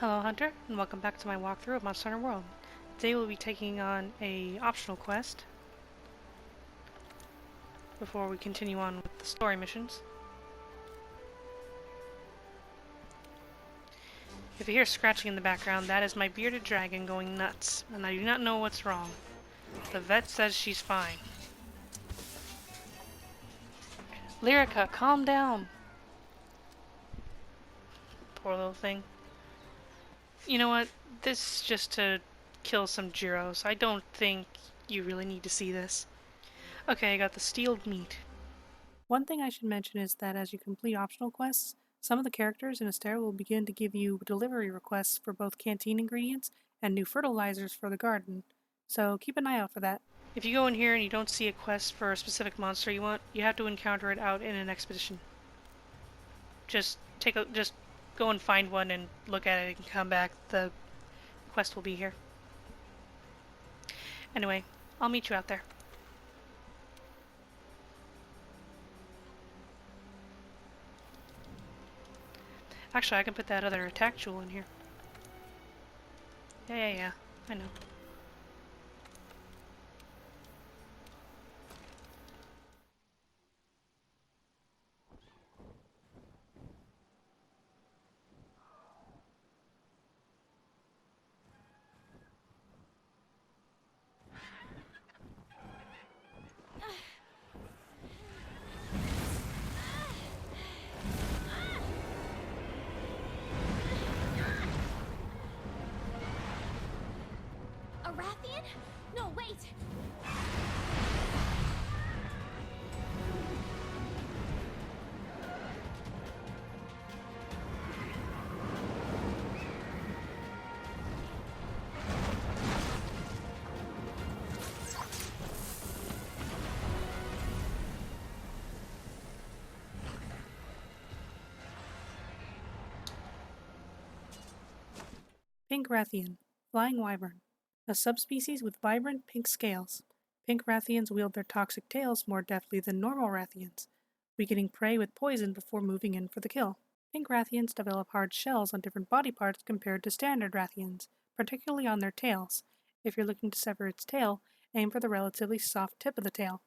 Hello Hunter, and welcome back to my walkthrough of Monster Hunter World. Today we'll be taking on a optional quest before we continue on with the story missions. If you hear scratching in the background, that is my bearded dragon going nuts, and I do not know what's wrong. The vet says she's fine. Lyrica, calm down! Poor little thing. You know what? This is just to kill some gyros. I don't think you really need to see this. Okay, I got the steeled meat. One thing I should mention is that as you complete optional quests, some of the characters in Astera will begin to give you delivery requests for both canteen ingredients and new fertilizers for the garden, so keep an eye out for that. If you go in here and you don't see a quest for a specific monster you want, you have to encounter it out in an expedition. Just go and find one and look at it and come back. The quest will be here. Anyway, I'll meet you out there. Actually, I can put that other attack jewel in here. Yeah, I know. A Rathian? No, wait! Pink Rathian, Flying Wyvern. A subspecies with vibrant pink scales. Pink Rathians wield their toxic tails more deftly than normal Rathians, weakening prey with poison before moving in for the kill. Pink Rathians develop hard shells on different body parts compared to standard Rathians, particularly on their tails. If you're looking to sever its tail, aim for the relatively soft tip of the tail.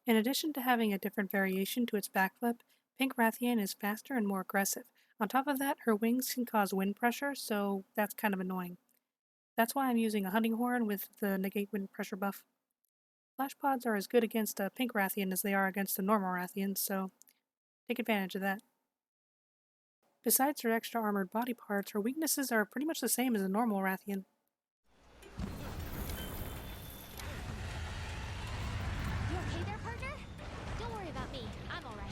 In addition to having a different variation to its back flip, Pink Rathian is faster and more aggressive. On top of that, her wings can cause wind pressure, so that's kind of annoying. That's why I'm using a hunting horn with the negate wind pressure buff. Flash pods are as good against a Pink Rathian as they are against a normal Rathian, so take advantage of that. Besides her extra armored body parts, her weaknesses are pretty much the same as a normal Rathian. You okay there, partner? Don't worry about me. I'm alright.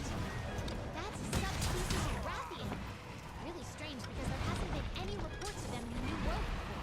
That's a subspecies of Rathian. Really strange because there hasn't been any reports of them in the New World before.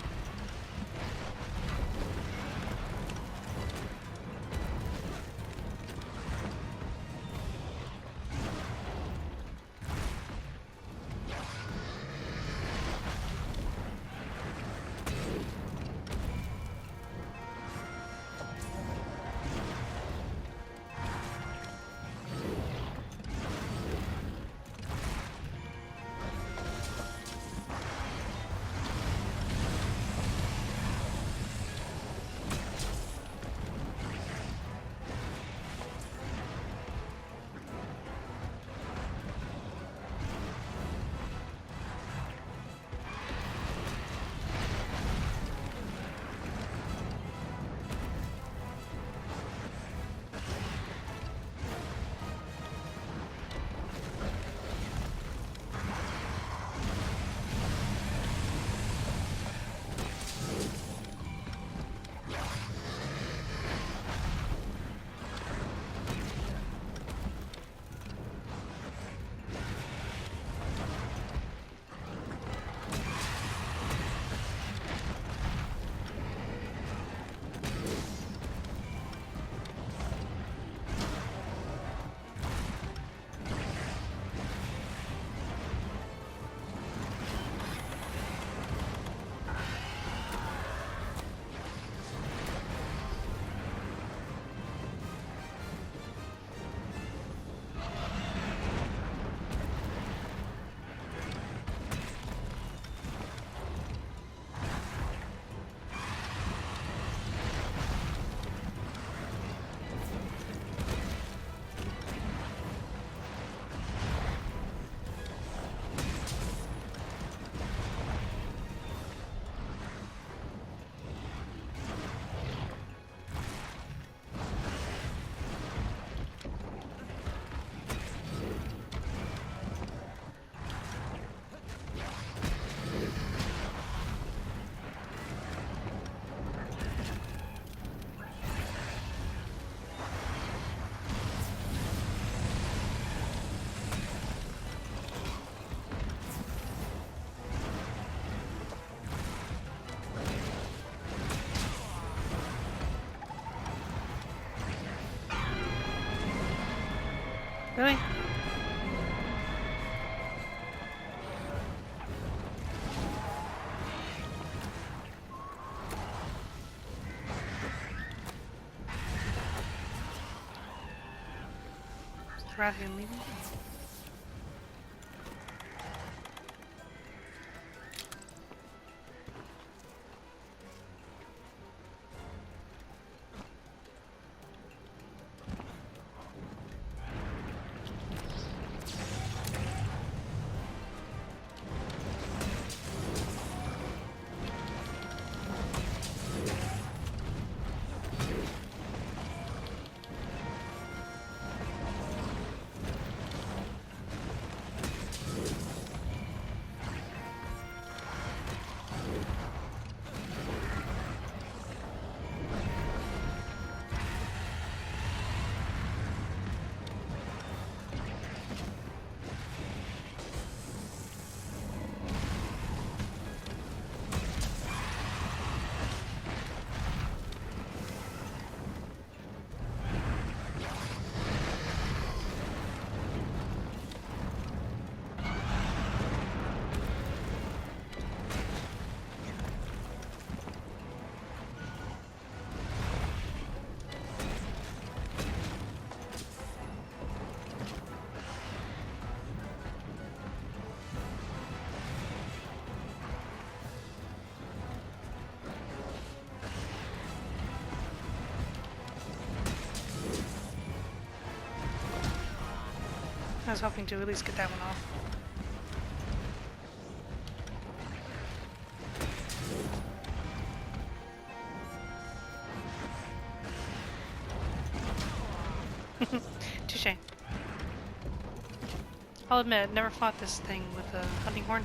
Rathian leaving? I was hoping to at least get that one off. Touche. I'll admit, never fought this thing with a hunting horn.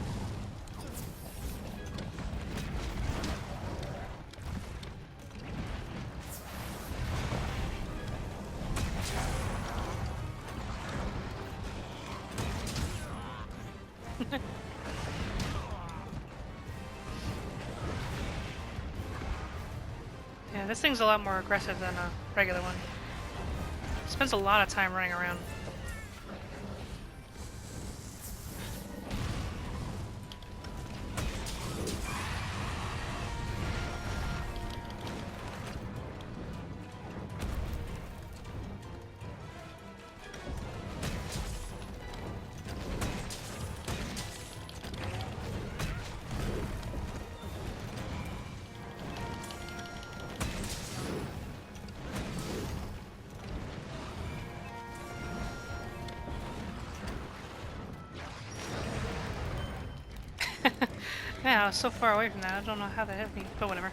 Yeah, this thing's a lot more aggressive than a regular one. Spends a lot of time running around. Yeah, I was so far away from that. I don't know how that hit me, but whatever.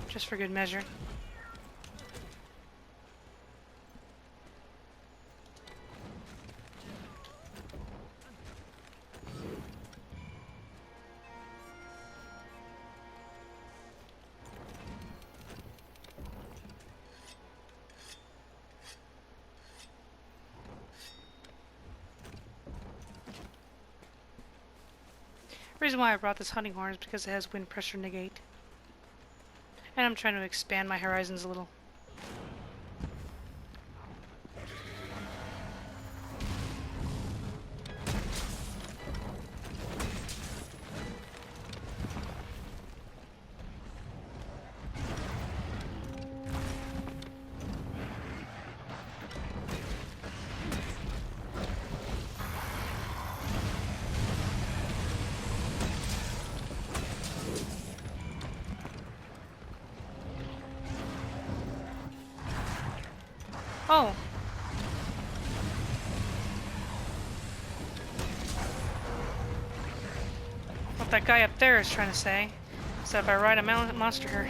Just for good measure. reason why I brought this hunting horn is because it has wind pressure negate. And I'm trying to expand my horizons a little. Oh! What that guy up there is trying to say is that if I ride a monster here,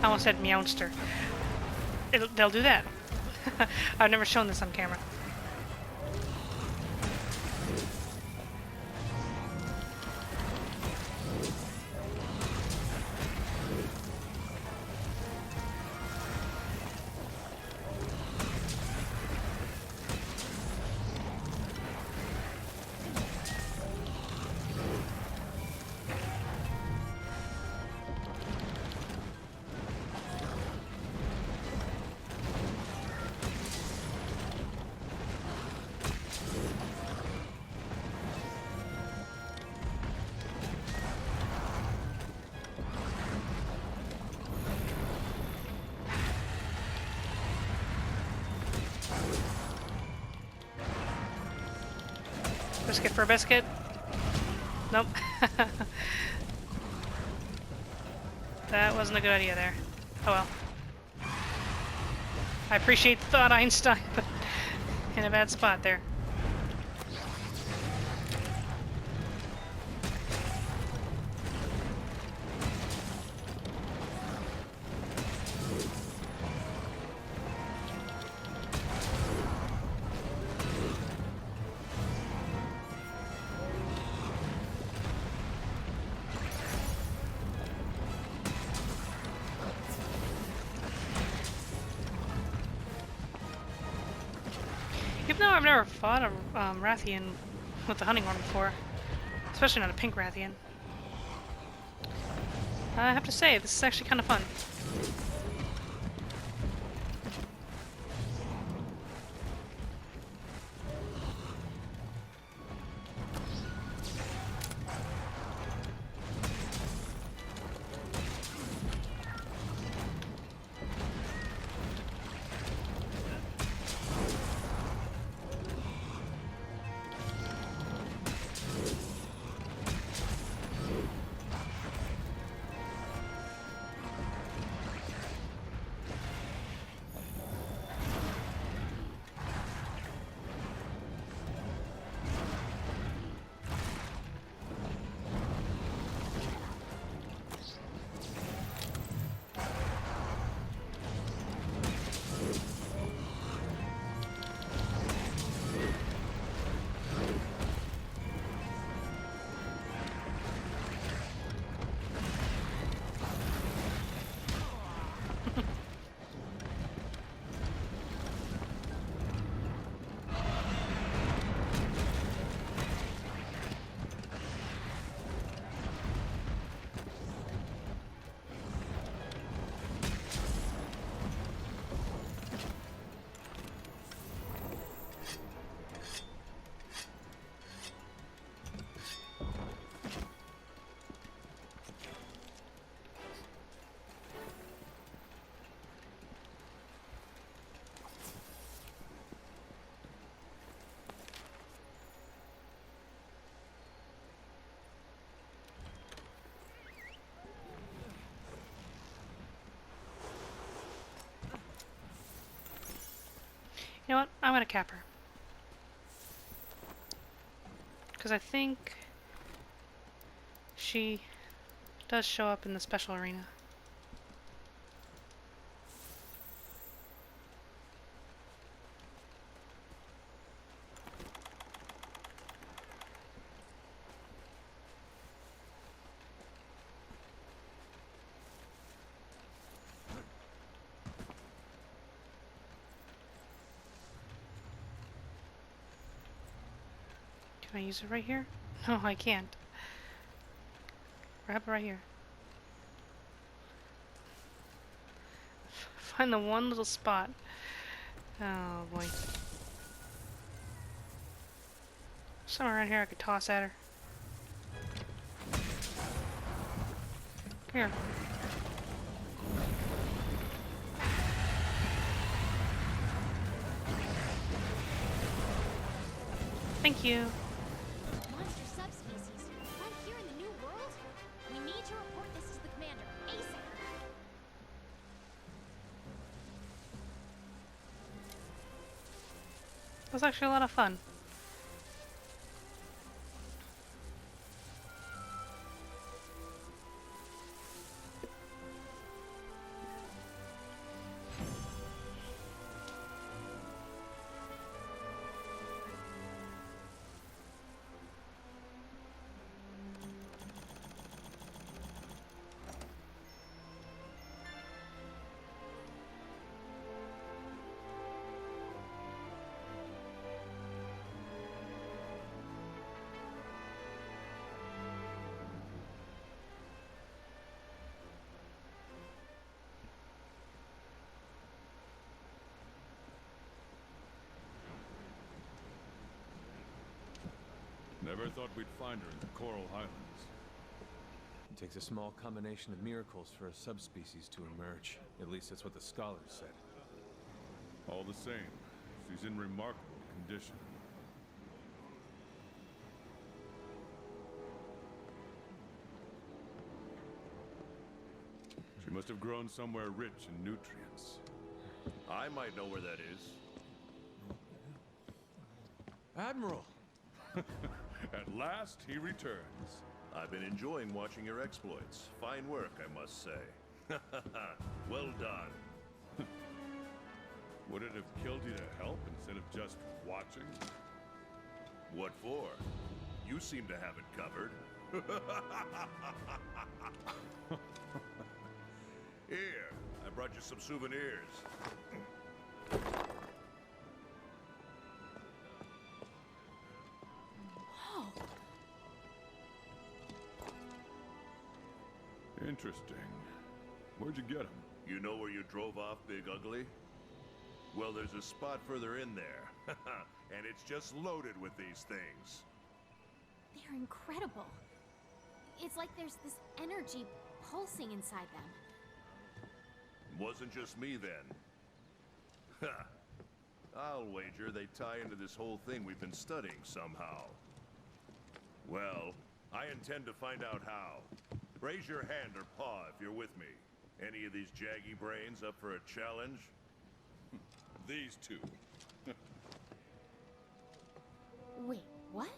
I almost said meowster. They'll do that. I've never shown this on camera. Biscuit for a biscuit. Nope. That wasn't a good idea there. Oh well. I appreciate the thought, Einstein, but in a bad spot there. Even though I've never fought a Rathian with the hunting horn before, especially not a pink Rathian, I have to say, this is actually kind of fun. You know what? I'm gonna cap her. Because I think she does show up in the special arena. Can I use it right here? No, I can't. Grab it right here. Find the one little spot. Oh boy. Somewhere around here I could toss at her. Here. Thank you. Monster subspecies, right here in the New World? We need to report this as the commander, ASAP. It was actually a lot of fun. Never thought we'd find her in the Coral Highlands. It takes a small combination of miracles for a subspecies to emerge. At least that's what the scholars said. All the same, she's in remarkable condition. She must have grown somewhere rich in nutrients. I might know where that is. Admiral! At last, he returns. I've been enjoying watching your exploits. Fine work, I must say. Well done. Would it have killed you to help instead of just watching? What for? You seem to have it covered. Here, I brought you some souvenirs. Interesting. Where'd you get them? You know where you drove off, Big Ugly? Well, there's a spot further in there. And it's just loaded with these things. They're incredible. It's like there's this energy pulsing inside them. Wasn't just me then. Ha! I'll wager they tie into this whole thing we've been studying somehow. Well, I intend to find out how. Raise your hand or paw if you're with me. Any of these jaggy brains up for a challenge? These two. Wait, what?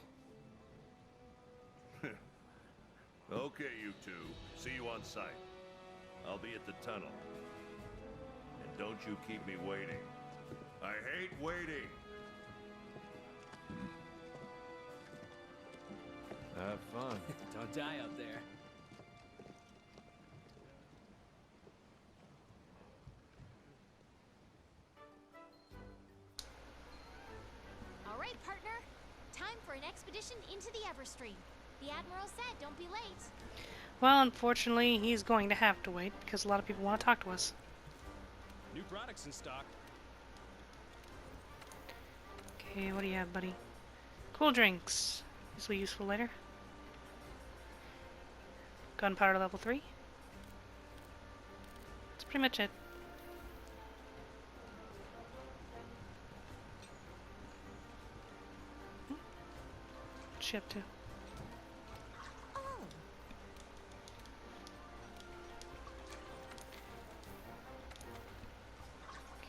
Okay, you two. See you on site. I'll be at the tunnel. And don't you keep me waiting. I hate waiting. Have fun. Don't die out there. All right, partner. Time for an expedition into the Everstream. The Admiral said don't be late. Well, unfortunately, he's going to have to wait because a lot of people want to talk to us. New products in stock. Okay, what do you have, buddy? Cool drinks. This will be useful later. Gunpowder level 3. That's pretty much it. Ship too. Oh,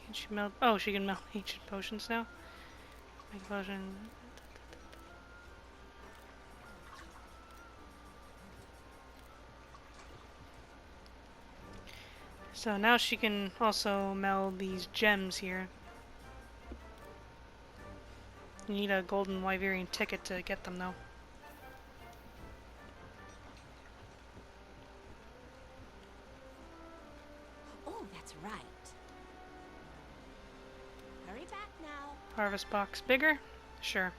Can she melt? Oh, she can melt ancient potions now. Make a potion. So now she can also meld these gems here. You need a golden Wyverian ticket to get them, though. Oh, that's right. Hurry back now. Harvest box bigger? Sure.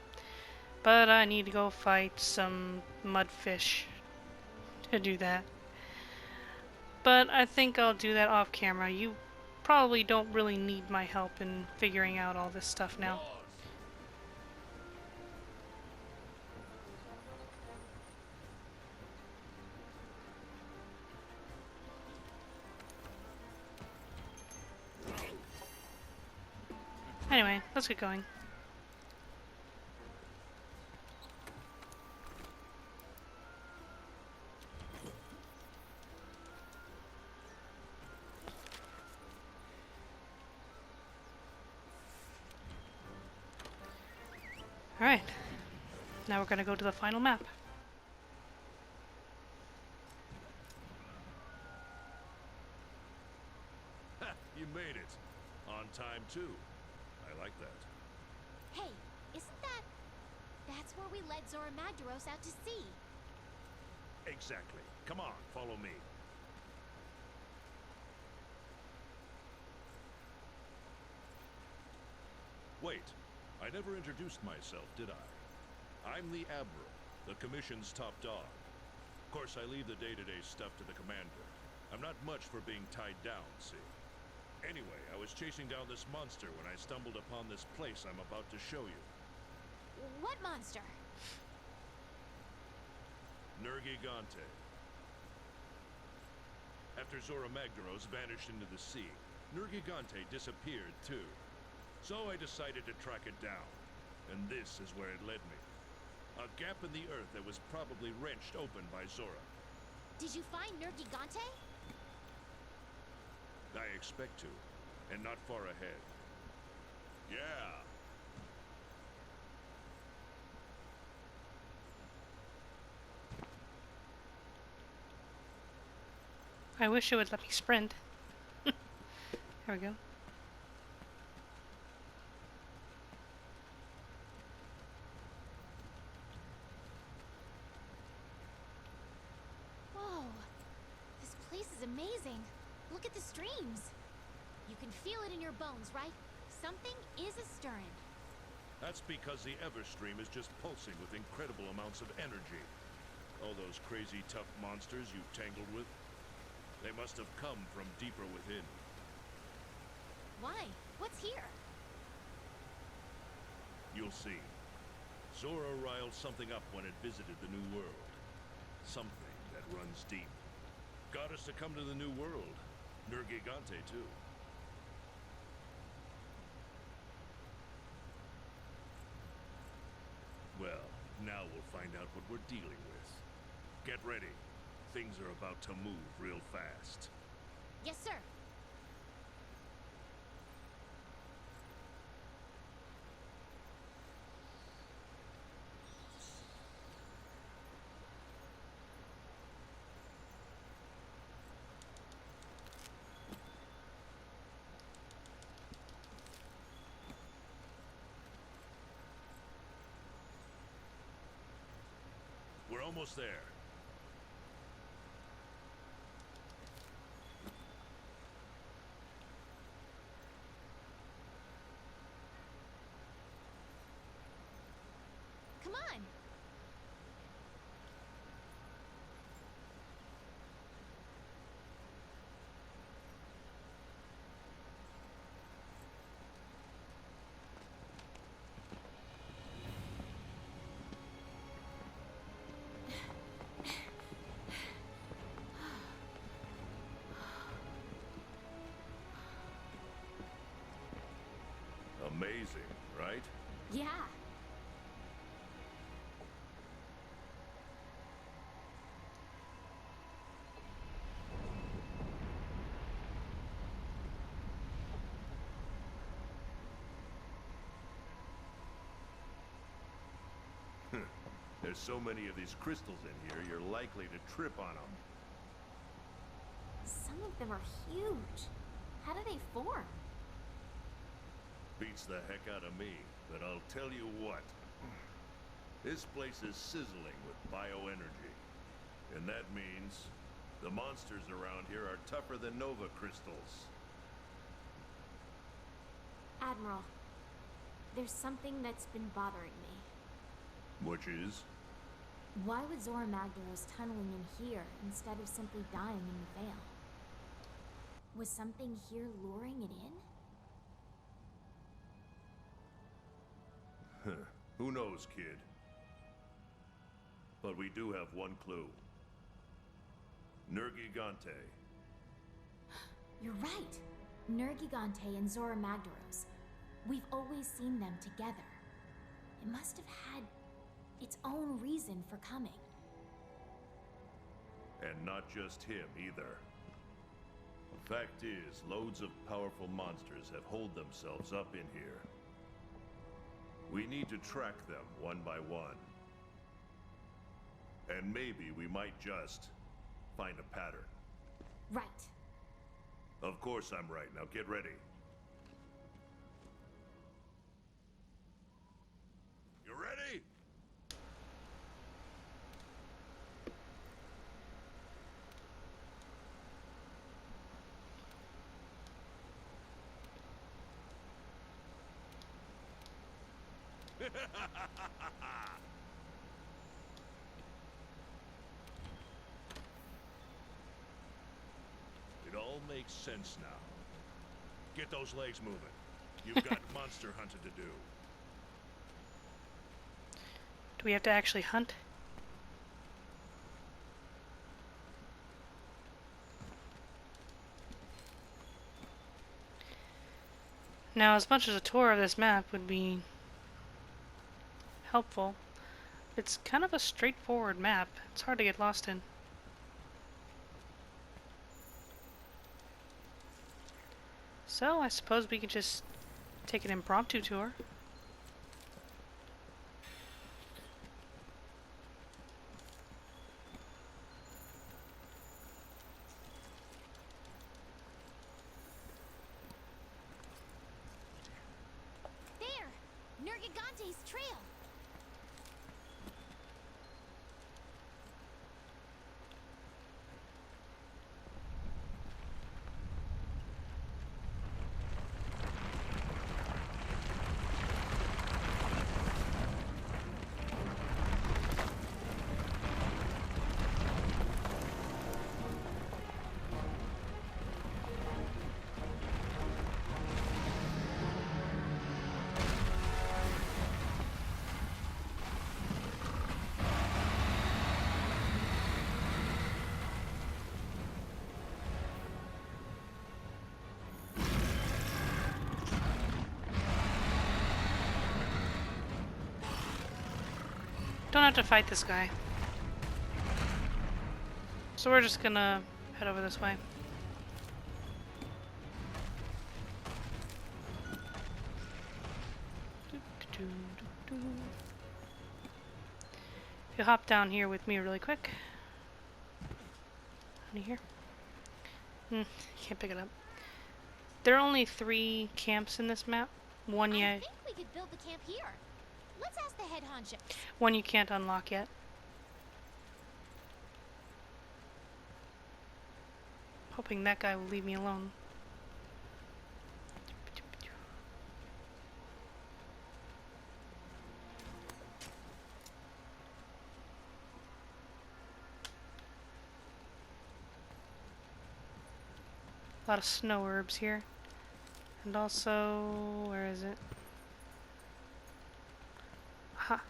But I need to go fight some mudfish to do that. But I think I'll do that off camera. You probably don't really need my help in figuring out all this stuff now. Anyway, let's get going. Alright, now we're gonna go to the final map. Ha! You made it. On time, too. I like that. Hey, isn't that... That's where we led Zora Magdaros out to sea. Exactly. Come on, follow me. Wait, I never introduced myself, did I? I'm the Admiral, the Commission's top dog. Of course, I leave the day-to-day stuff to the Commander. I'm not much for being tied down, see? Anyway, I was chasing down this monster when I stumbled upon this place I'm about to show you. What monster? Nergigante. After Zora Magdaros vanished into the sea, Nergigante disappeared too. So I decided to track it down, and this is where it led me. A gap in the earth that was probably wrenched open by Zora. Did you find Nergigante? I expect to, and not far ahead. Yeah. I wish it would let me sprint. There we go. Whoa, this place is amazing. Look at the streams. You can feel it in your bones, right? Something is a-stirring. That's because the Everstream is just pulsing with incredible amounts of energy. All those crazy tough monsters you tangled with, they must have come from deeper within. Why? What's here? You'll see. Zora riled something up when it visited the New World. Something that runs deep. Got us to come to the New World. Nergigante, too. Well, now we'll find out what we're dealing with. Get ready. Things are about to move real fast. Yes, sir. We're almost there. Come on. Amazing, right? Yeah. There's so many of these crystals in here, you're likely to trip on them. Some of them are huge. How do they form? Beats the heck out of me, but I'll tell you what. This place is sizzling with bioenergy. And that means the monsters around here are tougher than Nova crystals. Admiral, there's something that's been bothering me. Which is? Why would Zora Magdaros tunneling in here instead of simply dying in the Vale? Was something here luring it in? Who knows, kid? But we do have one clue. Nergigante. You're right. Nergigante and Zora Magdaros. We've always seen them together. It must have had its own reason for coming. And not just him, either. Fact is, loads of powerful monsters have holed themselves up in here. We need to track them one by one. And maybe we might just find a pattern. Right. Of course I'm right. Now get ready. You ready? It all makes sense now. Get those legs moving. You've got monster hunting to do. Do we have to actually hunt? Now, as much as a tour of this map would be helpful, it's kind of a straightforward map. It's hard to get lost in. So, I suppose we could just take an impromptu tour. There! Nergigante's trail! Don't have to fight this guy. So we're just gonna head over this way. If you hop down here with me really quick. Out of here. Can't pick it up. There are only 3 camps in this map. One I yet. think we could build the camp here. Let's ask the head honcho. One you can't unlock yet. Hoping that guy will leave me alone. A lot of snow herbs here. And also, where is it? Ha.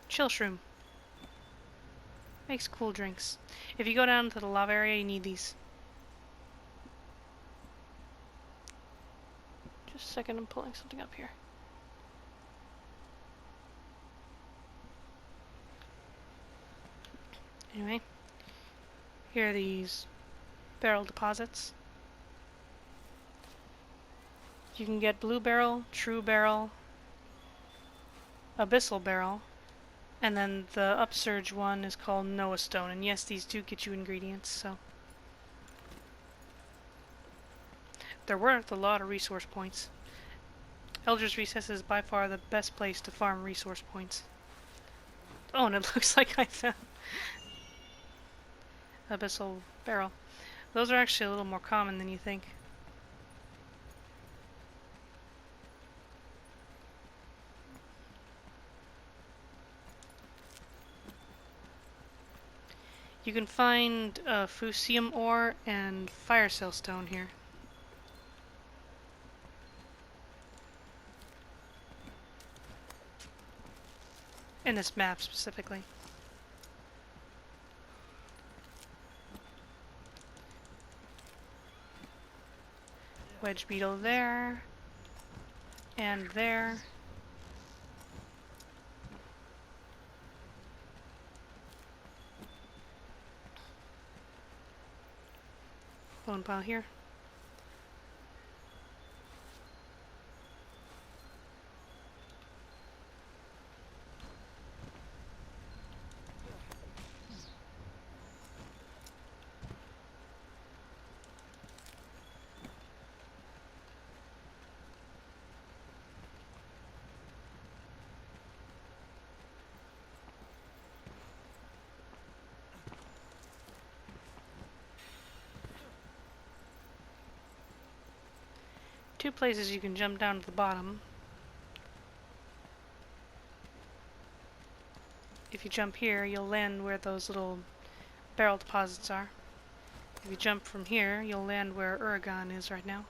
Chill shroom. Makes cool drinks. If you go down to the lava area, you need these. Just a second, I'm pulling something up here. Anyway, here are these barrel deposits. You can get blue barrel, true barrel, abyssal barrel, and then the upsurge one is called Noah Stone. And yes, these do get you ingredients, so they're worth a lot of resource points. Elder's Recess is by far the best place to farm resource points. Oh, and it looks like I found abyssal barrel. Those are actually a little more common than you think. You can find fusium ore and fire cell stone here. In this map specifically. Wedge beetle there. And there. Bone pile here. Two places you can jump down to the bottom. If you jump here, you'll land where those little barrel deposits are. If you jump from here, you'll land where Uragan is right now.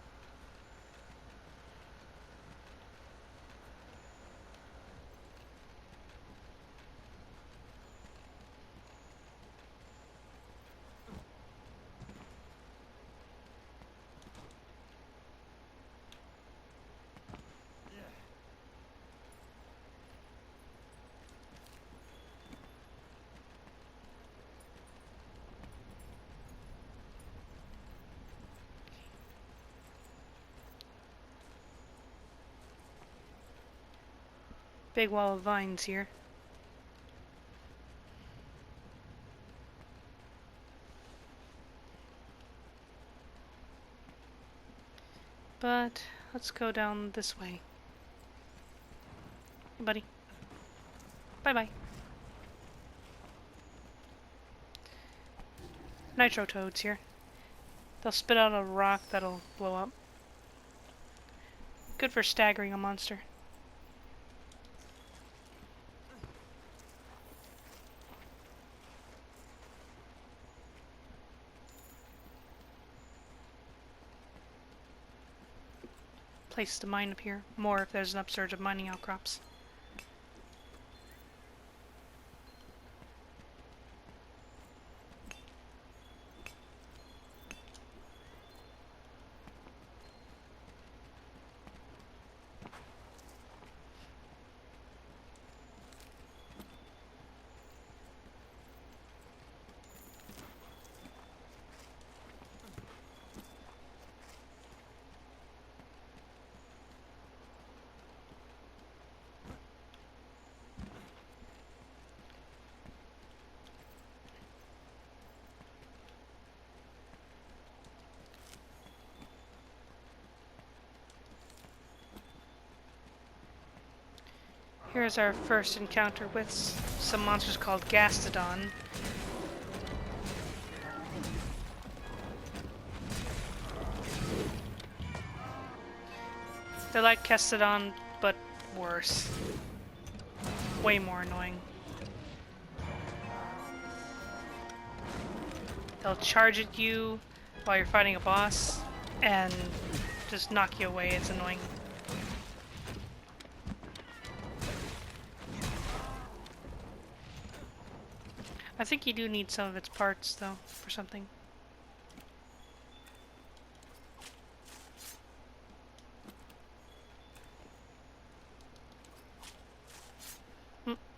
Big wall of vines here. But let's go down this way. Hey, buddy. Bye-bye. Nitro toads here. They'll spit out a rock that'll blow up. Good for staggering a monster. Place to mine up here. More if there's an upsurge of mining outcrops. Here's our first encounter with some monsters called Gastodon. They're like Kestodon, but worse. Way more annoying. They'll charge at you while you're fighting a boss and just knock you away. It's annoying. I think you do need some of its parts, though, for something.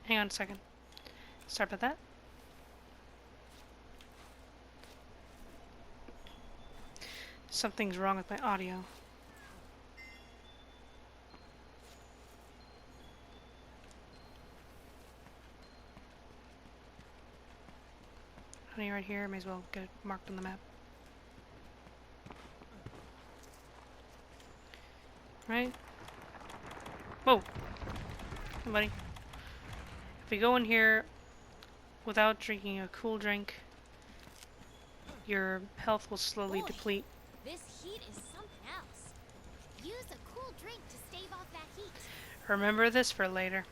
Hang on a second. Start with that. Something's wrong with my audio. Honey right here, may as well get it marked on the map. Right? Whoa! Hey, buddy. If we go in here without drinking a cool drink, your health will slowly Boy, deplete. This heat is something else. Use a cool drink to stave off that heat. Remember this for later.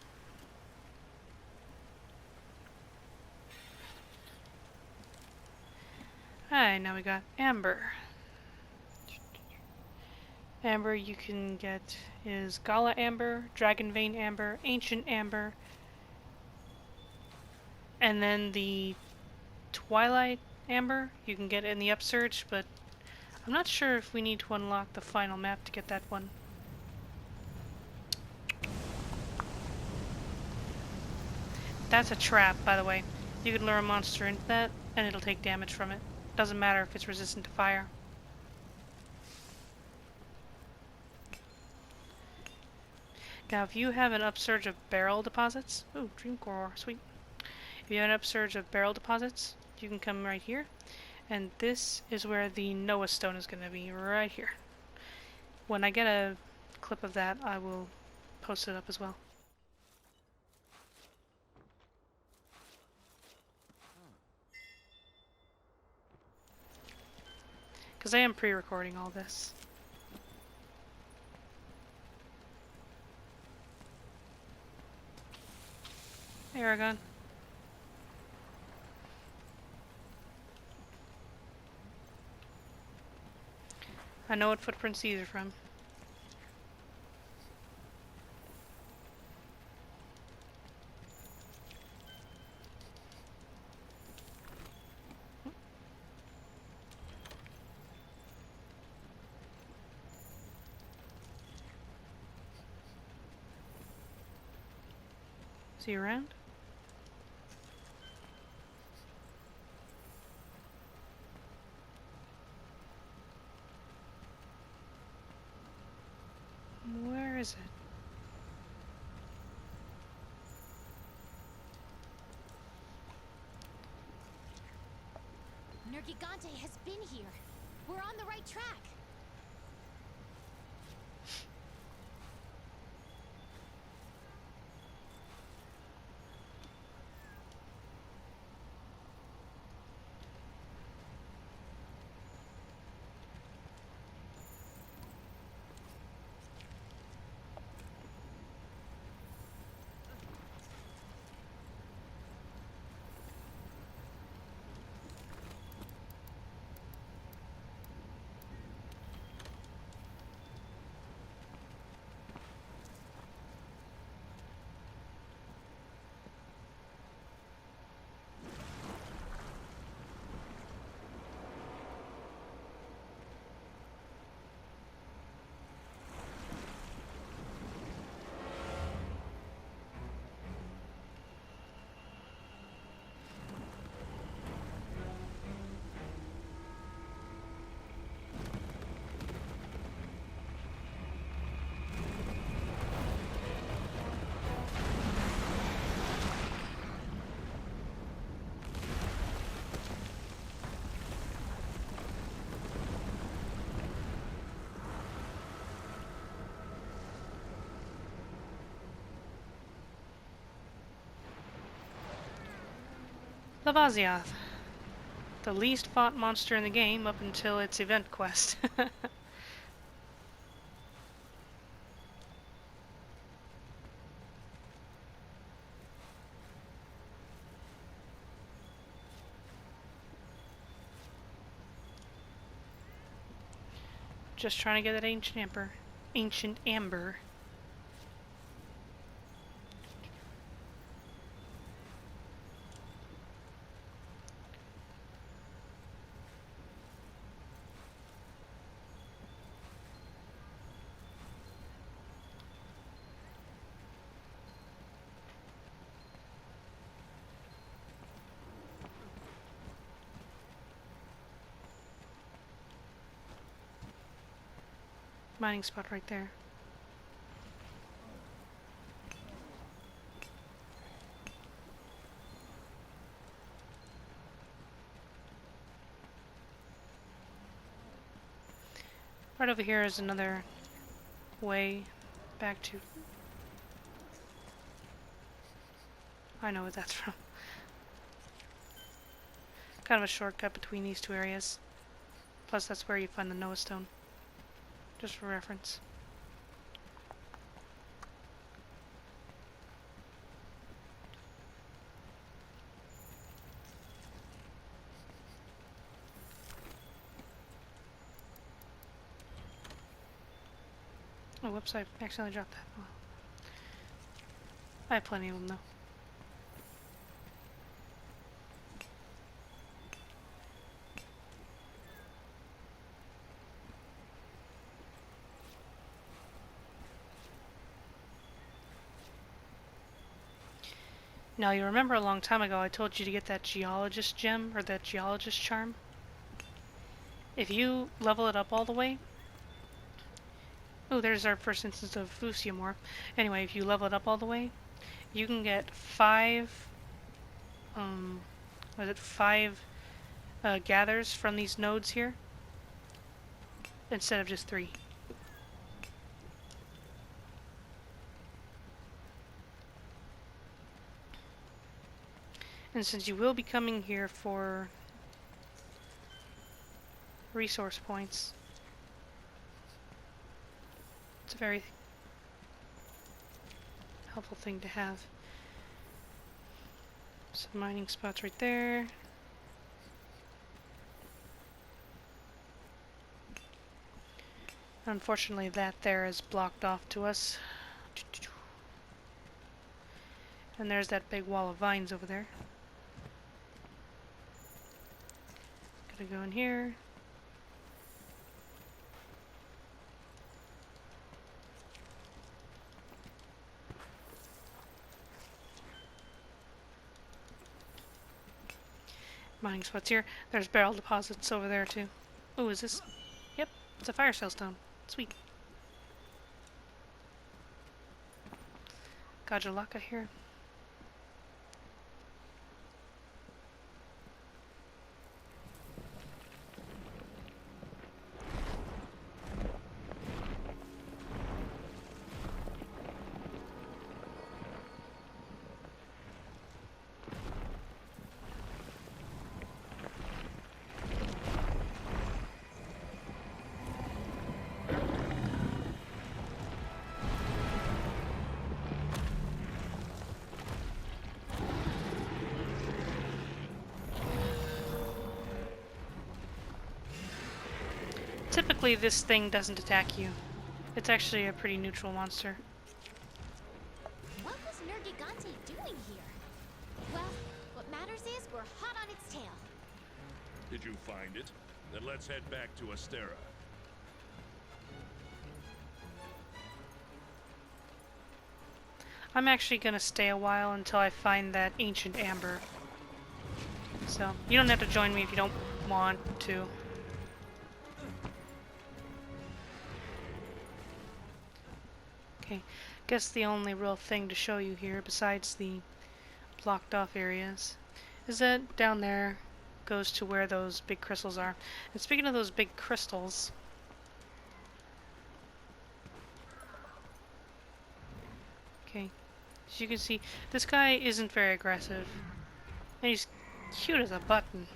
Alright, now we got Amber. Amber you can get is Gala Amber, Dragon Vein Amber, Ancient Amber, and then the Twilight Amber you can get in the upsurge, but I'm not sure if we need to unlock the final map to get that one. That's a trap, by the way. You can lure a monster into that, and it'll take damage from it. Doesn't matter if it's resistant to fire. Now, if you have an upsurge of barrel deposits... Ooh, Dream Core, sweet. If you have an upsurge of barrel deposits, you can come right here. And this is where the Noah Stone is going to be, right here. When I get a clip of that, I will post it up as well. Because I am pre-recording all this. Hey, Aragon. I know what footprints these are from. See you around? Where is it? Nergigante has been here. We're on the right track. Lavaziath. The least fought monster in the game up until its event quest. Just trying to get that ancient amber. Ancient amber. Mining spot right there. Right over here is another way back to... I know what that's from. Kind of a shortcut between these two areas. Plus that's where you find the Noah Stone. Just for reference. Oh, whoops, I accidentally dropped that. Oh. I have plenty of them, though. Now, you remember a long time ago I told you to get that geologist gem, or that geologist charm? If you level it up all the way... Oh, there's our first instance of Fusiamore. Anyway, if you level it up all the way, you can get 5... was it 5 gathers from these nodes here? Instead of just 3. And since you will be coming here for resource points, it's a very helpful thing to have. Some mining spots right there. Unfortunately, that there is blocked off to us. And there's that big wall of vines over there. Gotta go in here. Mining spots here. There's barrel deposits over there too. Oh, is this? Yep, it's a fire sailstone. Sweet. Gajalaka here. Typically, this thing doesn't attack you. It's actually a pretty neutral monster. What was Nergigante doing here? Well, what matters is we're hot on its tail. Did you find it? Then let's head back to Astera. I'm actually gonna stay a while until I find that ancient amber. So, you don't have to join me if you don't want to. Okay, guess the only real thing to show you here, besides the blocked off areas, is that down there goes to where those big crystals are. And speaking of those big crystals, okay, as you can see, this guy isn't very aggressive. And he's cute as a button.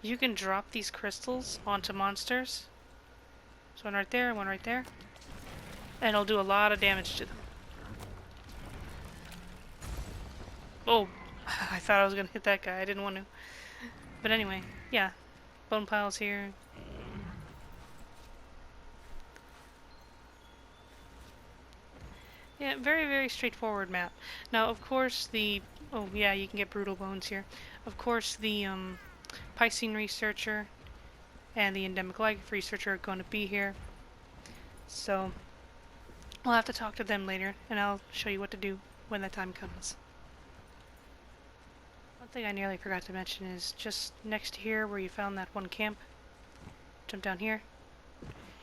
You can drop these crystals onto monsters. So one right there, one right there. And it'll do a lot of damage to them. Oh, I thought I was gonna hit that guy. I didn't want to. But anyway, yeah. Bone piles here. Yeah, very, very straightforward map. Now, of course, the... Oh, yeah, you can get brutal bones here. Of course, the Piscine researcher and the endemic life researcher are going to be here. So, we'll have to talk to them later, and I'll show you what to do when that time comes. One thing I nearly forgot to mention is just next to here where you found that one camp. Jump down here.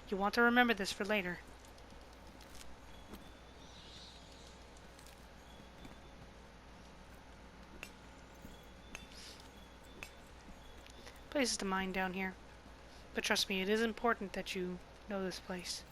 You want to remember this for later. Places to mine down here. But trust me, it is important that you know this place.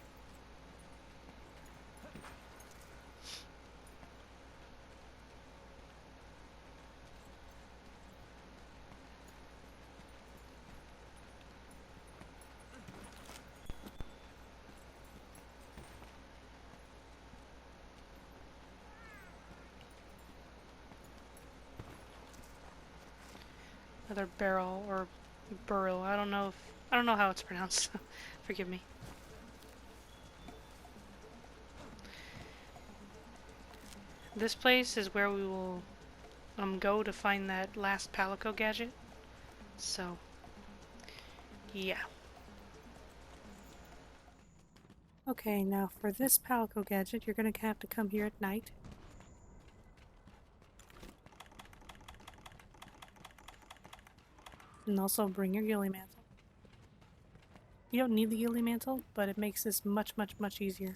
Another barrel or burrow. I don't know if I don't know how it's pronounced. Forgive me. This place is where we will go to find that last Palico gadget. So, yeah. Okay, now for this Palico gadget, you're gonna have to come here at night. And also bring your ghillie mantle. You don't need the ghillie mantle, but it makes this much, much, much easier.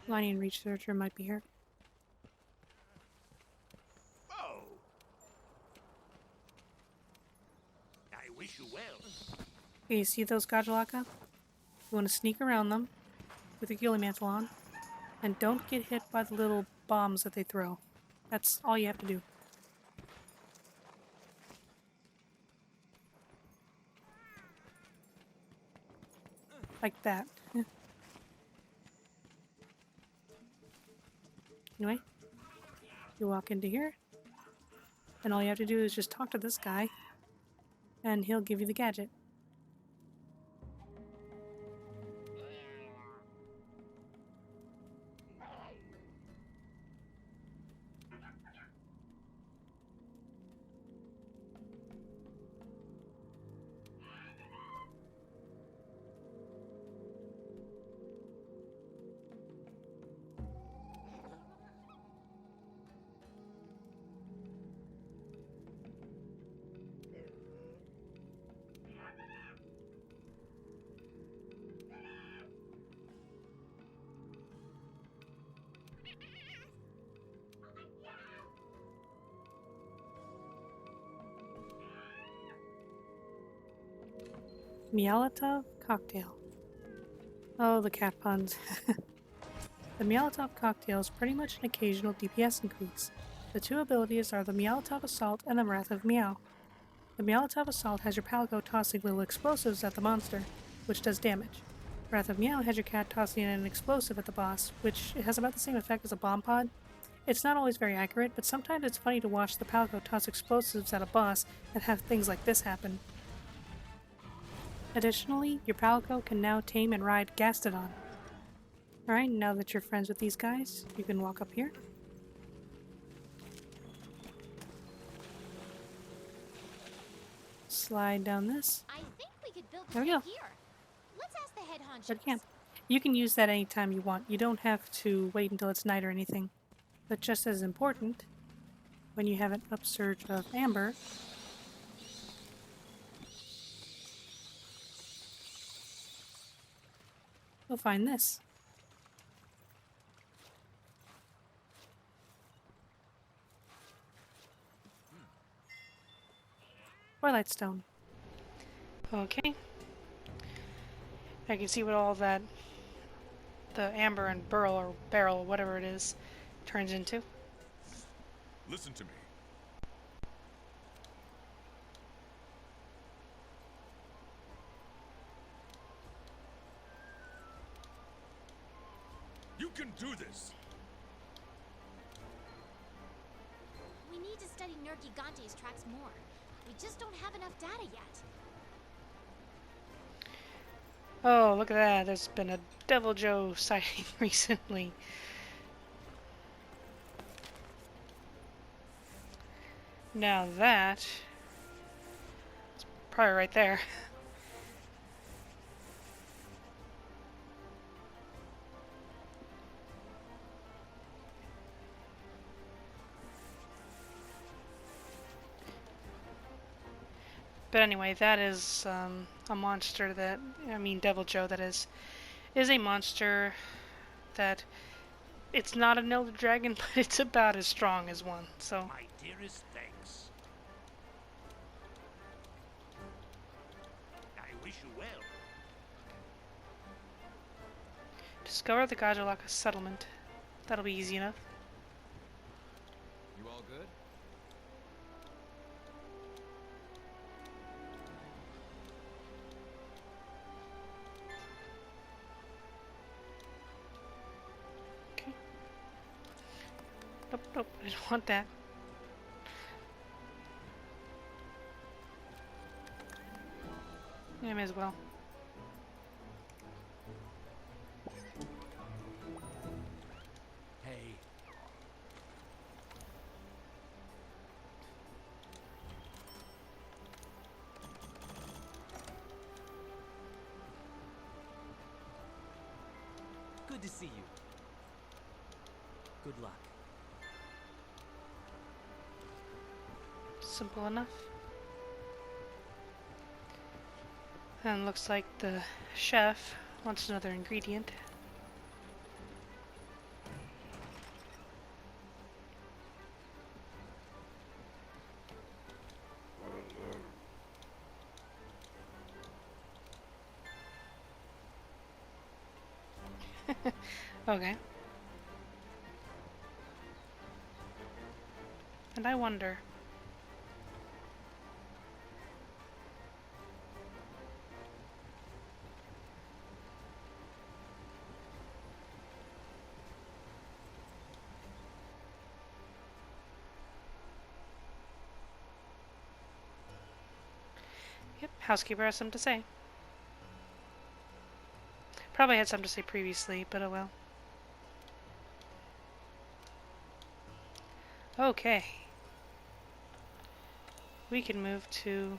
Lion researcher might be here. Oh! I wish you well. Okay, you see those Gajalaka? You want to sneak around them with your ghillie mantle on, and don't get hit by the little bombs that they throw. That's all you have to do. Like that. Anyway, you walk into here, and all you have to do is just talk to this guy, and he'll give you the gadget. Mialatov cocktail. Oh, the cat puns. The Mialatov cocktail is pretty much an occasional DPS increase. The two abilities are the Mialatov Assault and the Wrath of Meow. The Mialatov Assault has your Palico tossing little explosives at the monster, which does damage. Wrath of Meow has your cat tossing an explosive at the boss, which has about the same effect as a bomb pod. It's not always very accurate, but sometimes it's funny to watch the Palico toss explosives at a boss and have things like this happen. Additionally, your Palico can now tame and ride Gastodon. Alright, now that you're friends with these guys, you can walk up here. Slide down this. I think we could build There a we go. camp here. Let's ask the head honchos. Good camp. You can use that anytime you want. You don't have to wait until it's night or anything. But just as important, when you have an upsurge of amber, you'll find this. Twilight Stone. Okay. I can see what all that, the amber and burl or barrel or whatever it is, turns into. Listen to me. You can do this! We need to study Nergigante's tracks more. We just don't have enough data yet. Oh, look at that. There's been a Devil Joe sighting recently. Now that... it's probably right there. But anyway, that is a monster that, Devil Joe that is a monster that, it's not an Elder Dragon, but it's about as strong as one, so. My dearest thanks. I wish you well. Discover the Gajalaka settlement. That'll be easy enough. You all good? Nope, nope, I didn't want that. Yeah, I may as well. Hey. Good to see you. Good luck. Simple enough. And looks like the chef wants another ingredient. Okay. And I wonder. Yep, housekeeper has something to say. Probably had something to say previously, but oh well. Okay. We can move to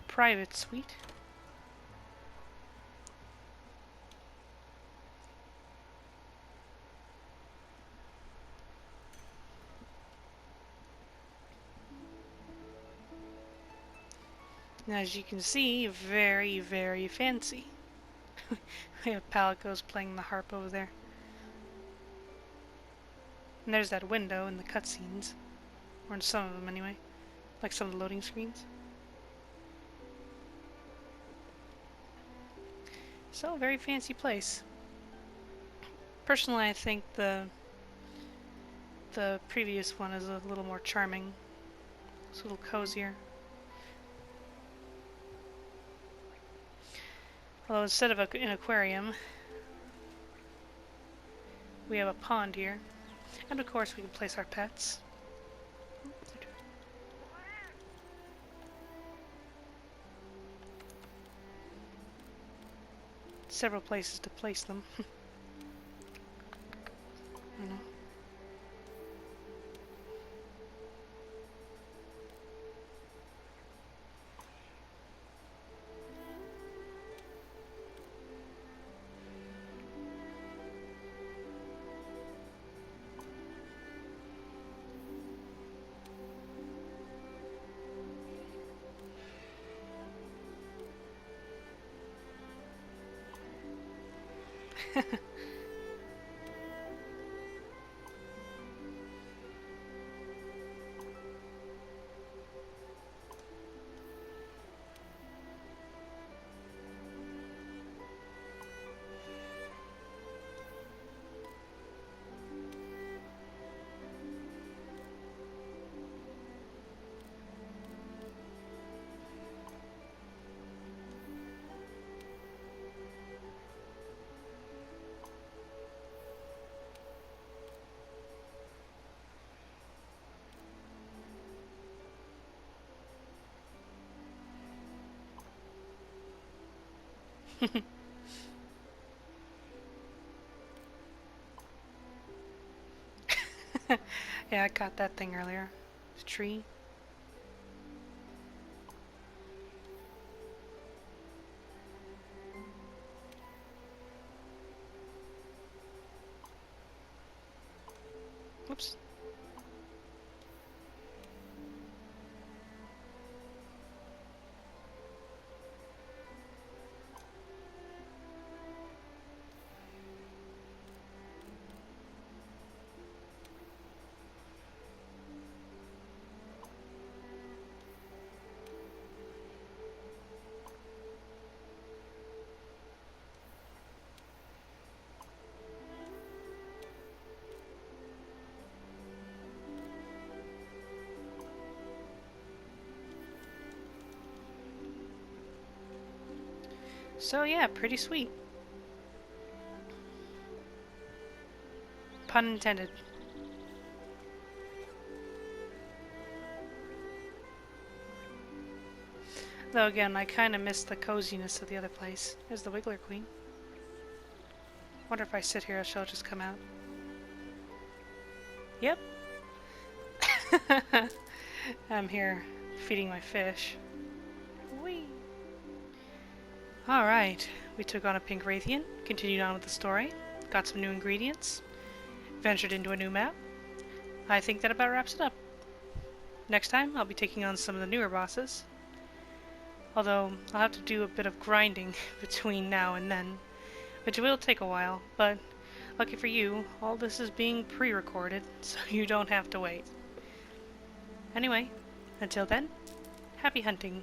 private suite. And as you can see, very, very fancy. We have Palicos playing the harp over there. And there's that window in the cutscenes. Or in some of them anyway. Like some of the loading screens. So, a very fancy place. Personally, I think the previous one is a little more charming. It's a little cozier. Although instead of an aquarium, we have a pond here. And of course we can place our pets. Several places to place them. I know. Yeah, I caught that thing earlier. It's a tree. Whoops. So yeah, pretty sweet. Pun intended. Though again, I kind of miss the coziness of the other place. There's the Wiggler Queen. Wonder if I sit here, she'll just come out. Yep. I'm here feeding my fish. Whee! Alright, we took on a pink Rathian, continued on with the story, got some new ingredients, ventured into a new map. I think that about wraps it up. Next time, I'll be taking on some of the newer bosses. Although, I'll have to do a bit of grinding between now and then, which will take a while, but lucky for you, all this is being pre-recorded, so you don't have to wait. Anyway, until then, happy hunting.